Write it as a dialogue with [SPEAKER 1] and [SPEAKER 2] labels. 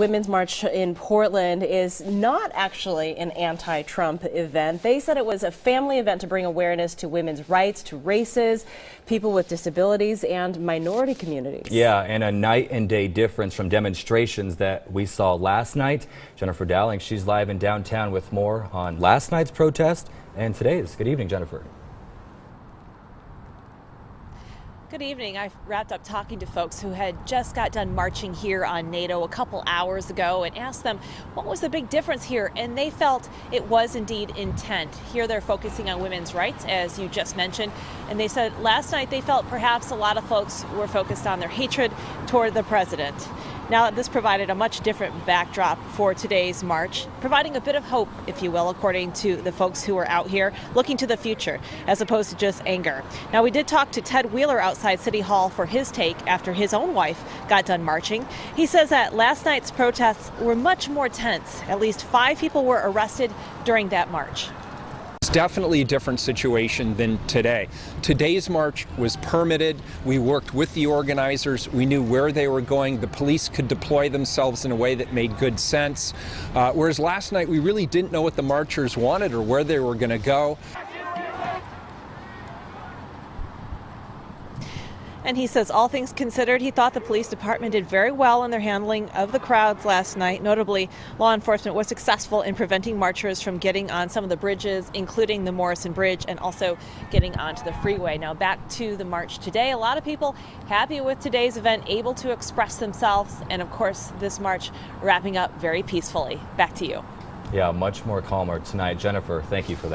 [SPEAKER 1] Women's March in Portland is not actually an anti-Trump event. They said it was a family event to bring awareness to women's rights, to races, people with disabilities, and minority communities.
[SPEAKER 2] Yeah, and a night and day difference from demonstrations that we saw last night. Jennifer Dowling, she's live in downtown with more on last night's protest and today's. Good evening, Jennifer.
[SPEAKER 3] Good evening. I wrapped up talking to folks who had just got done marching here on NATO a couple hours ago and asked them what was the big difference here, and they felt it was indeed intent. Here they're focusing on women's rights, as you just mentioned, and they said last night they felt perhaps a lot of folks were focused on their hatred toward the president. Now, this provided a much different backdrop for today's march, providing a bit of hope, if you will, according to the folks who are out here looking to the future, as opposed to just anger. Now, we did talk to Ted Wheeler outside City Hall for his take after his own wife got done marching. He says that last night's protests were much more tense. At least 5 people were arrested during that march.
[SPEAKER 4] It's definitely a different situation than today. Today's march was permitted. We worked with the organizers. We knew where they were going. The police could deploy themselves in a way that made good sense. Whereas last night, we really didn't know what the marchers wanted or where they were going to go.
[SPEAKER 3] And he says, all things considered, he thought the police department did very well in their handling of the crowds last night. Notably, law enforcement was successful in preventing marchers from getting on some of the bridges, including the Morrison Bridge, and also getting onto the freeway. Now back to the march today. A lot of people happy with today's event, able to express themselves, and of course, this march wrapping up very peacefully. Back to you.
[SPEAKER 2] Yeah, much more calmer tonight. Jennifer, thank you for that.